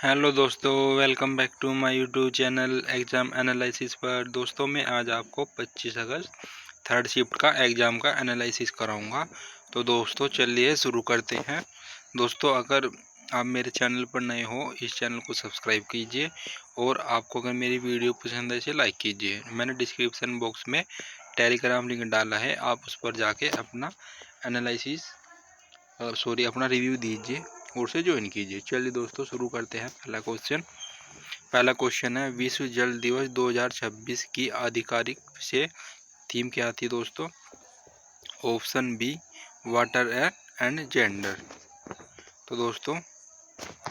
Hello दोस्तों, welcome back to my YouTube channel exam analysis पर। दोस्तों मैं आज आपको 25 अगस्त थर्ड शिफ्ट का एग्ज़ाम का एनालिसिस कराऊंगा। तो दोस्तों चलिए शुरू करते हैं। दोस्तों अगर आप मेरे चैनल पर नए हो, इस चैनल को सब्सक्राइब कीजिए और आपको अगर मेरी वीडियो पसंद है इसे लाइक कीजिए। मैंने डिस्क्रिप्शन बॉक्स में टेलीग्राम लिंक डाला है, आप उस पर जाके अपना एनालिसिस अपना रिव्यू दीजिए और उसे ज्वाइन कीजिए। चलिए दोस्तों शुरू करते हैं। पहला क्वेश्चन है, विश्व जल दिवस 2026 की आधिकारिक से थीम क्या थी दोस्तों? Option B water and gender. तो दोस्तों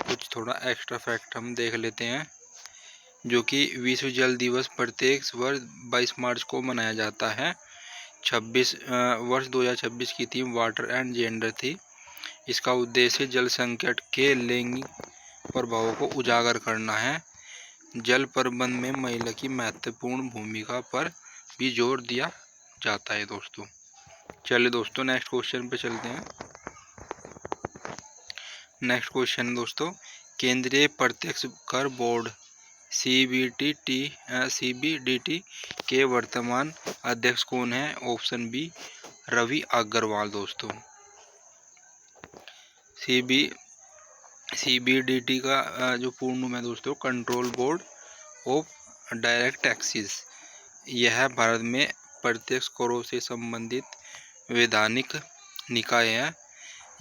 कुछ थोड़ा एक्स्ट्रा फैक्ट हम देख लेते हैं, जो कि विश्व जल दिवस प्रत्येक वर्ष 22 मार्च को मनाया जाता है। वर्ष 2026 की थीम वाटर एंड जेंडर थी। इसका उद्देश्य जल संकट के लैंगिक प्रभावों को उजागर करना है। जल प्रबंधन में महिला की महत्वपूर्ण भूमिका पर भी जोर दिया जाता है दोस्तों। चलिए दोस्तों नेक्स्ट क्वेश्चन पे चलते हैं। नेक्स्ट क्वेश्चन दोस्तों, केंद्रीय प्रत्यक्ष कर बोर्ड सीबीडीटी के वर्तमान अध्यक्ष कौन है? ऑप्शन बी रवि अग्रवाल दोस्तों। सीबीडीटी का जो पूर्ण नाम है दोस्तों, control board of direct taxes. यह भारत में प्रत्यक्ष करों से संबंधित वैधानिक निकाय है।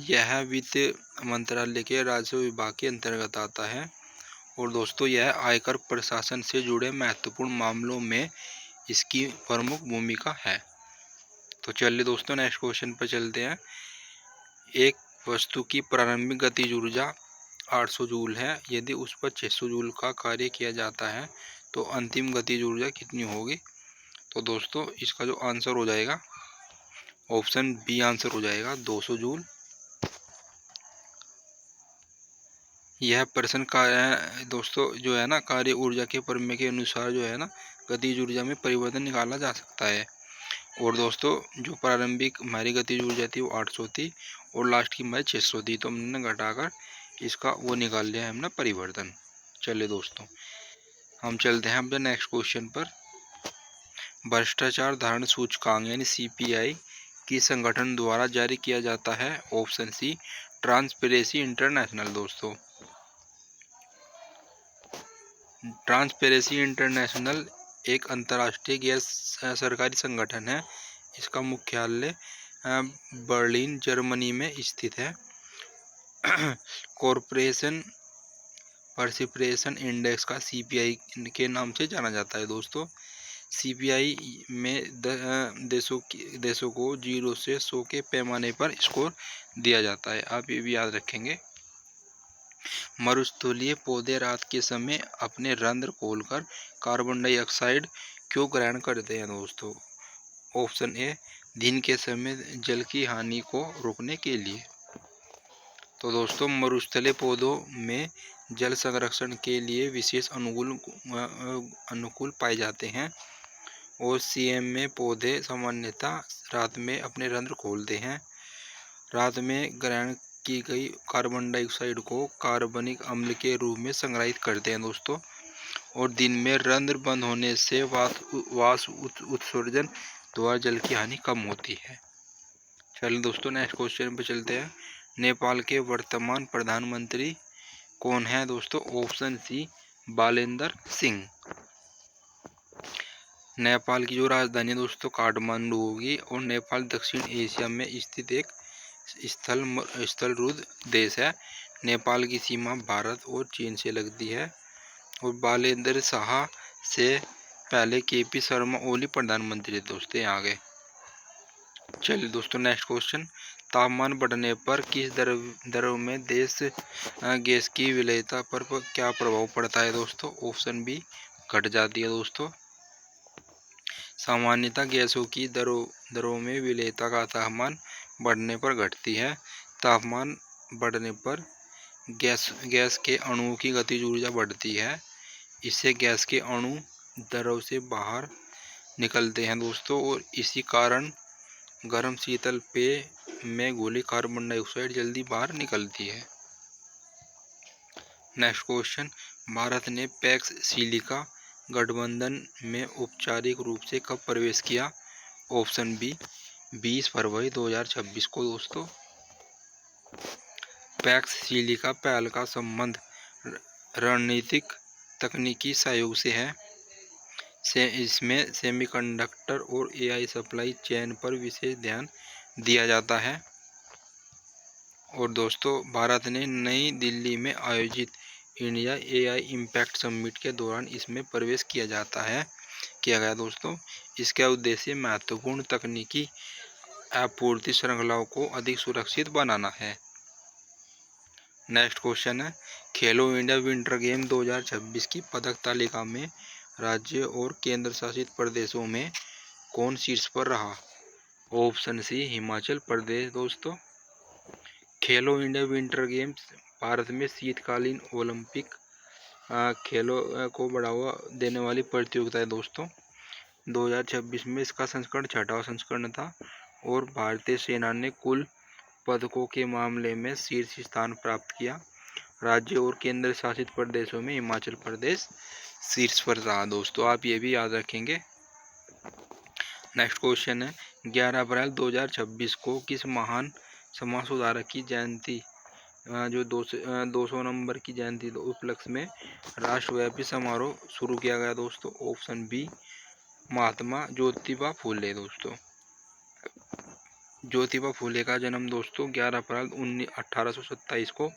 यह वित्त मंत्रालय के राजस्व विभाग के अंतर्गत आता है और दोस्तों यह आयकर प्रशासन से जुड़े महत्वपूर्ण मामलों में इसकी प्रमुख भूमिका है। तो चलिए दोस्तों नेक्स्ट क्वेश्चन पर चलते हैं। एक वस्तु की प्रारंभिक गतिज ऊर्जा 800 जूल है। यदि उस पर 600 जूल का कार्य किया जाता है तो अंतिम गतिज ऊर्जा कितनी होगी? तो दोस्तों इसका जो आंसर हो जाएगा, ऑप्शन बी आंसर हो जाएगा 200 जूल। यह प्रश्न का दोस्तों जो है ना, कार्य ऊर्जा के प्रमेय के अनुसार जो है ना, गतिज ऊर्जा में परिवर्तन निकाला जा सकता है। और दोस्तों जो प्रारंभिक हमारी गतिज ऊर्जा थी वो 800 थी और लास्ट की हमारी 600 थी, तो हमने घटाकर इसका वो निकाल लिया है हमने परिवर्तन। चलिए दोस्तों हम चलते हैं अपने नेक्स्ट क्वेश्चन पर। भ्रष्टाचार धारण सूचकांक यानी सीपीआई किस संगठन द्वारा जारी किया जाता है? ऑप्शन सी ट्रांसपेरेंसी इंटरनेशनल दोस्तों। ट्रांसपेरेंसी इंटरनेशनल एक अंतर्राष्ट्रीय गैर सरकारी संगठन है। इसका मुख्यालय बर्लिन जर्मनी में स्थित है। कॉरपोरेशन परसिपरेशन इंडेक्स का सीपीआई के नाम से जाना जाता है दोस्तों। सीपीआई में देशों को 0 से 100 के पैमाने पर स्कोर दिया जाता है। आप ये भी याद रखेंगे। मरुस्थलीय पौधे रात के समय अपने रंध्र खोलकर कार्बन डाइऑक्साइड क्यों ग्रहण करते हैं दोस्तों? ऑप्शन ए दिन के समय जल की हानि को रोकने के लिए। तो दोस्तों मरुस्थलीय पौधों में जल संरक्षण के लिए विशेष अनुकूल पाए जाते हैं और सीएम में पौधे सामान्यतः रात में अपने रंध्र खोलते हैं। रात में ग्रहण की गई कार्बन डाइऑक्साइड को कार्बनिक अम्ल के रूप में संग्रहित करते हैं दोस्तों, और दिन में रंध्र बंद होने से वाष्प उत्सर्जन द्वारा जल की हानि कम होती है। चलिए दोस्तों नेक्स्ट क्वेश्चन पे चलते हैं। नेपाल के वर्तमान प्रधानमंत्री कौन है दोस्तों? Option C Balendra Singh. नेपाल की जो राजधानी दोस्तों काठमांडू होगी और नेपाल दक्षिण एशिया में स्थित एक स्थलरुद्ध देश है। नेपाल की सीमा भारत और चीन से लगती है और बालेंद्र शाह से पहले केपी शर्मा ओली प्रधानमंत्री दोस्तों यहाँ गए। चलिए दोस्तों नेक्स्ट क्वेश्चन, तापमान बढ़ने पर किस द्रव में गैस की विलेयता पर क्या प्रभाव पड़ता है दोस्तों? ऑप्शन बी घट जाती है दोस्तों। सामान्यतः गैसों की दरों में विलेयता का तापमान बढ़ने पर घटती है। तापमान बढ़ने पर गैस के अणुओं की गतिज ऊर्जा बढ़ती है। इससे गैस के अणु द्रव से बाहर निकलते हैं दोस्तों और इसी कारण गर्म शीतल पेय में घुली कार्बन डाइऑक्साइड जल्दी बाहर निकलती है। नेक्स्ट क्वेश्चन, भारत ने पैक्स सिलिका गठबंधन में औपचारिक रूप से कब प्रवेश किया? ऑप्शन बी 20 फरवरी 2026 को दोस्तों। पैक्स सिलिका पहल का संबंध रणनीतिक तकनीकी सहयोग से है। इसमें सेमीकंडक्टर और एआई सप्लाई चेन पर विशेष ध्यान दिया जाता है। और दोस्तों, भारत ने नई दिल्ली में आयोजित इंडिया एआई इम्पैक्ट समिट के दौरान इसमें प्रवेश किया गया दोस्तों। इसका उद्देश्य महत्वपूर्ण तकनीकी आपूर्ति श्रृंखलाओं को अधिक सुरक्षित बनाना है। नेक्स्ट क्वेश्चन है, खेलो इंडिया विंटर गेम 2026 की पदक तालिका में राज्य और केंद्र शासित प्रदेशों में कौन शीर्ष पर रहा? ऑप्शन सी हिमाचल प्रदेश दोस्तों। खेलो इंडिया विंटर गेम्स भारत में शीतकालीन ओलंपिक खेलों को बढ़ावा देने वाली प्रतियोगिता है दोस्तों। 2026 में इसका संस्करण 6वां संस्करण था और भारतीय सेना ने कुल पदकों के मामले में शीर्ष स्थान प्राप्त किया। राज्य और केंद्र शासित प्रदेशों में हिमाचल प्रदेश शीर्ष पर रहा दोस्तों, आप ये भी याद रखेंगे। नेक्स्ट क्वेश्चन है, 11 अप्रैल 2026 को किस महान समाज सुधारक की जयंती जो 200 नंबर की जयंती उपलक्ष्य में राष्ट्रव्यापी समारोह शुरू किया गया दोस्तों? ऑप्शन बी महात्मा ज्योतिबा फूले दोस्तों। ज्योतिबा फूले का जन्म दोस्तों 11 अप्रैल 1827 को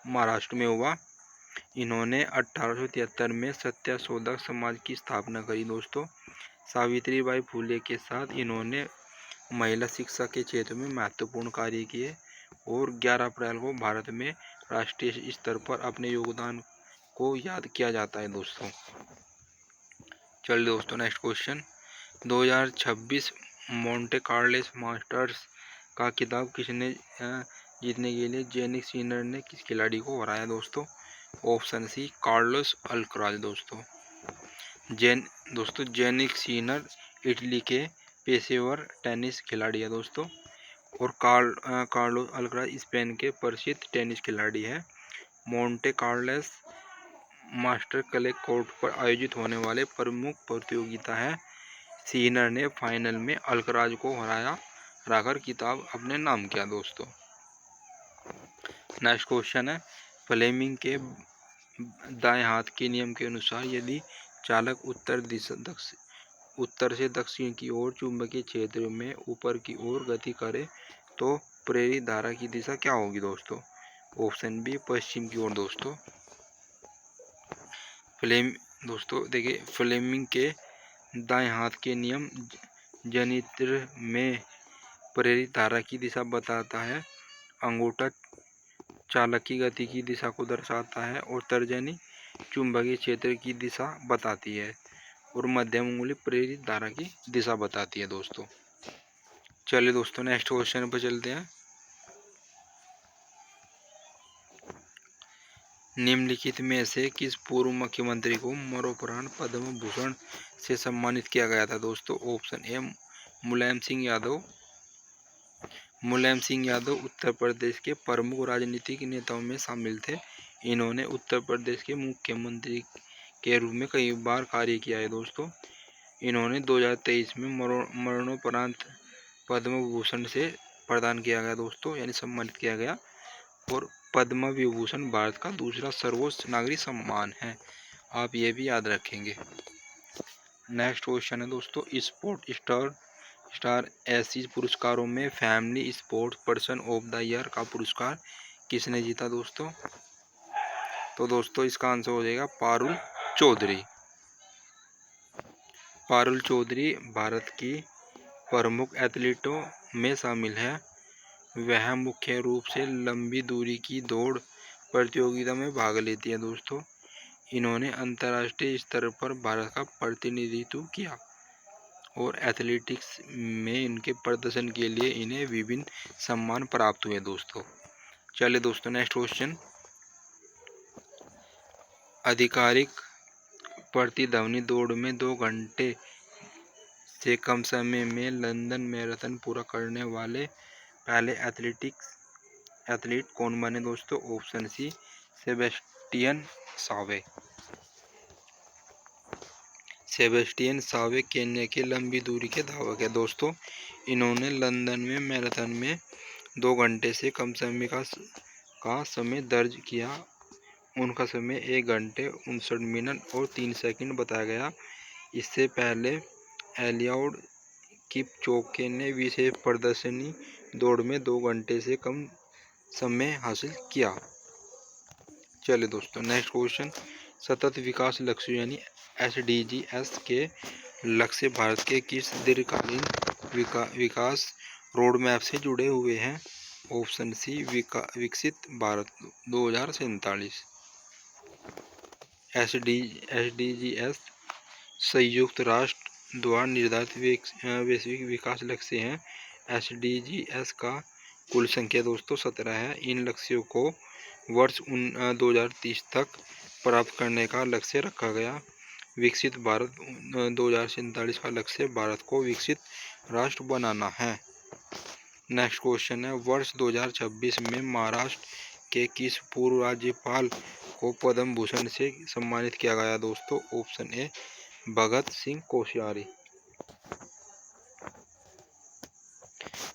महाराष्ट्र में हुआ। इन्होंने 1873 में सत्यशोधक समाज की स्थापना करी दोस्तों। सावित्रीबाई फूले के साथ इन्होंने महिला शिक्षा के क्षेत्र में महत्वपूर्ण कार्य किए और 11 अप्रैल को भारत में राष्ट्रीय स्तर पर अपने योगदान को याद किया जाता है दोस्तों। चलिए दोस्तों, next question, 2026 Monte Carlo masters का खिताब किसने जीतने के लिए जेनिक सिनर ने किस खिलाड़ी को हराया दोस्तों? ऑप्शन सी कार्लोस अल्कराज दोस्तों। जेनिक सिनर इटली के पेशेवर टेनिस खिलाड़ी है दोस्तों और कार्लोस अल्कराज स्पेन के प्रसिद्ध टेनिस खिलाड़ी है। Monte Carlos master clay court पर आयोजित होने वाले प्रमुख प्रतियोगिता है। सिनर ने फाइनल में अल्कराज को हराकर खिताब अपने नाम किया दोस्तों। नेक्स्ट क्वेश्चन है, फ्लेमिंग के दाएं हाथ के नियम के अनुसार यदि चालक उत्तर से दक्षिण की ओर चुंबकीय क्षेत्र में ऊपर की ओर गति करे तो प्रेरित धारा की दिशा क्या होगी दोस्तों? ऑप्शन बी पश्चिम की ओर दोस्तों। देखिए, फ्लेमिंग के दाएं हाथ के नियम जनित्र में प्रेरित धारा की दिशा बताता है, अंगूठा चालक की गति की दिशा को दर्शाता है और तर्जनी चुंबकीय क्षेत्र की दिशा बताती है और मध्यम उंगली प्रेरित धारा की दिशा बताती है दोस्तों। चलिए दोस्तों, नेक्स्ट क्वेश्चन पर चलते हैं। निम्नलिखित में से किस पूर्व मुख्यमंत्री को मरणोपरांत पद्म भूषण से सम्मानित किया गया था दोस्तों? Option A Mulayam Singh Yadav. मुलायम सिंह यादव उत्तर प्रदेश के प्रमुख राजनीतिक नेताओं में शामिल थे। इन्होंने उत्तर प्रदेश के मुख्यमंत्री के रूप में कई बार कार्य किया है दोस्तों। इन्होंने 2023 में मरणोपरांत पद्म भूषण से प्रदान किया गया दोस्तों, यानी सम्मानित किया गया। और पद्म विभूषण भारत का दूसरा सर्वोच्च नागरिक सम्मान है, आप ये भी याद रखेंगे। नेक्स्ट क्वेश्चन है दोस्तों, स्पोर्ट स्टार एशिज पुरस्कारों में family sports person of the year का पुरस्कार किसने जीता दोस्तों? तो दोस्तों, इसका आंसर हो जाएगा पारुल चौधरी। पारुल चौधरी भारत की प्रमुख एथलीटों में शामिल है। वह मुख्य रूप से लंबी दूरी की दौड़ प्रतियोगिता में भाग लेती है दोस्तों। इन्होंने अंतर्राष्ट्रीय स्तर पर भारत का प्रतिनिधित्व किया और एथलेटिक्स में इनके प्रदर्शन के लिए इन्हें विभिन्न सम्मान प्राप्त हुए दोस्तों। चलिए दोस्तों, नेक्स्ट क्वेश्चन, आधिकारिक प्रतिध्वनि दौड़ में 2 घंटे से कम समय में लंदन मैराथन पूरा करने वाले पहले एथलीट कौन बने दोस्तों? ऑप्शन सी Sebastian Save. Sebastian Save Kenya की लंबी दूरी के धावक है दोस्तों। इन्होंने लंदन में मैराथन में 2 घंटे से कम समय का समय दर्ज किया। उनका समय 1 घंटे 59 मिनट और 3 सेकंड बताया गया। इससे पहले एलियड किपचोगे ने विशेष प्रदर्शनी दौड़ में 2 घंटे से कम समय हासिल किया। चलिए दोस्तों, नेक्स्ट क्वेश्चन। सतत विकास लक्ष्य यानी SDGs के लक्ष्य भारत के किस दीर्घकालीन विकास रोड मैप से जुड़े हुए हैं? ऑप्शन सी, विकसित भारत 2047। SDGs संयुक्त राष्ट्र द्वारा निर्धारित वैश्विक विकास लक्ष्य हैं। SDGs का कुल संख्या दोस्तों 17 है। इन लक्ष्यों को वर्ष 2030 तक प्राप्त करने का लक्ष्य रखा गया। विकसित भारत 2047 का लक्ष्य भारत को विकसित राष्ट्र बनाना है। नेक्स्ट क्वेश्चन है, वर्ष 2026 में महाराष्ट्र के किस पूर्व राज्यपाल को पद्म भूषण से सम्मानित किया गया दोस्तों? Option A, Bhagat Singh Koshyari.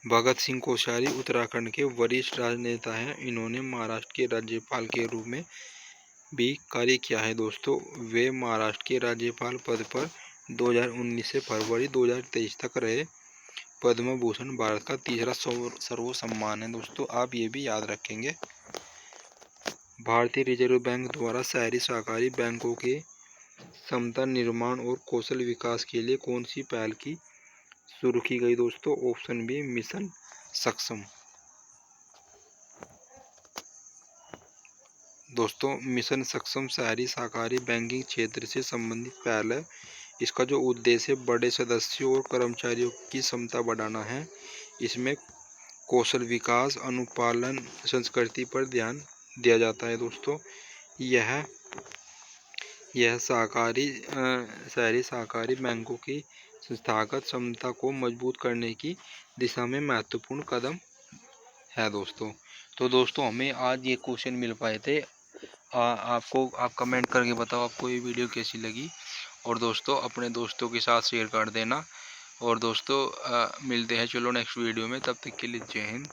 भगत सिंह कोश्यारी उत्तराखंड के वरिष्ठ राजनेता हैं। इन्होंने महाराष्ट्र के राज्यपाल के रूप में भी कार्य किया है दोस्तों। वे महाराष्ट्र के राज्यपाल पद पर 2019 से फरवरी 2023 तक रहे। पद्म भूषण भारत का तीसरा सर्वोच्च सम्मान है दोस्तों, आप ये भी याद रखेंगे। भारतीय रिजर्व बैंक द्वारा शहरी सहकारी बैंकों के क्षमता निर्माण और कौशल विकास के लिए कौन सी पहल की शुरू की गई दोस्तों? ऑप्शन बी, मिशन सक्षम। दोस्तों, मिशन सक्षम शहरी सहकारी बैंकिंग क्षेत्र से संबंधित पहल है। इसका जो उद्देश्य बड़े सदस्यों और कर्मचारियों की क्षमता बढ़ाना है। इसमें कौशल विकास, अनुपालन, संस्कृति पर ध्यान दिया जाता है दोस्तों। यह शहरी सहकारी बैंकों की संस्थागत क्षमता को मजबूत करने की दिशा में महत्वपूर्ण कदम है दोस्तों। तो दोस्तों, हमें आज ये क्वेश्चन मिल पाए थे। आप कमेंट करके बताओ आपको ये वीडियो कैसी लगी, और दोस्तों अपने दोस्तों के साथ शेयर कर देना। और दोस्तों मिलते हैं चलो नेक्स्ट वीडियो में, तब तक के लिए जय हिंद।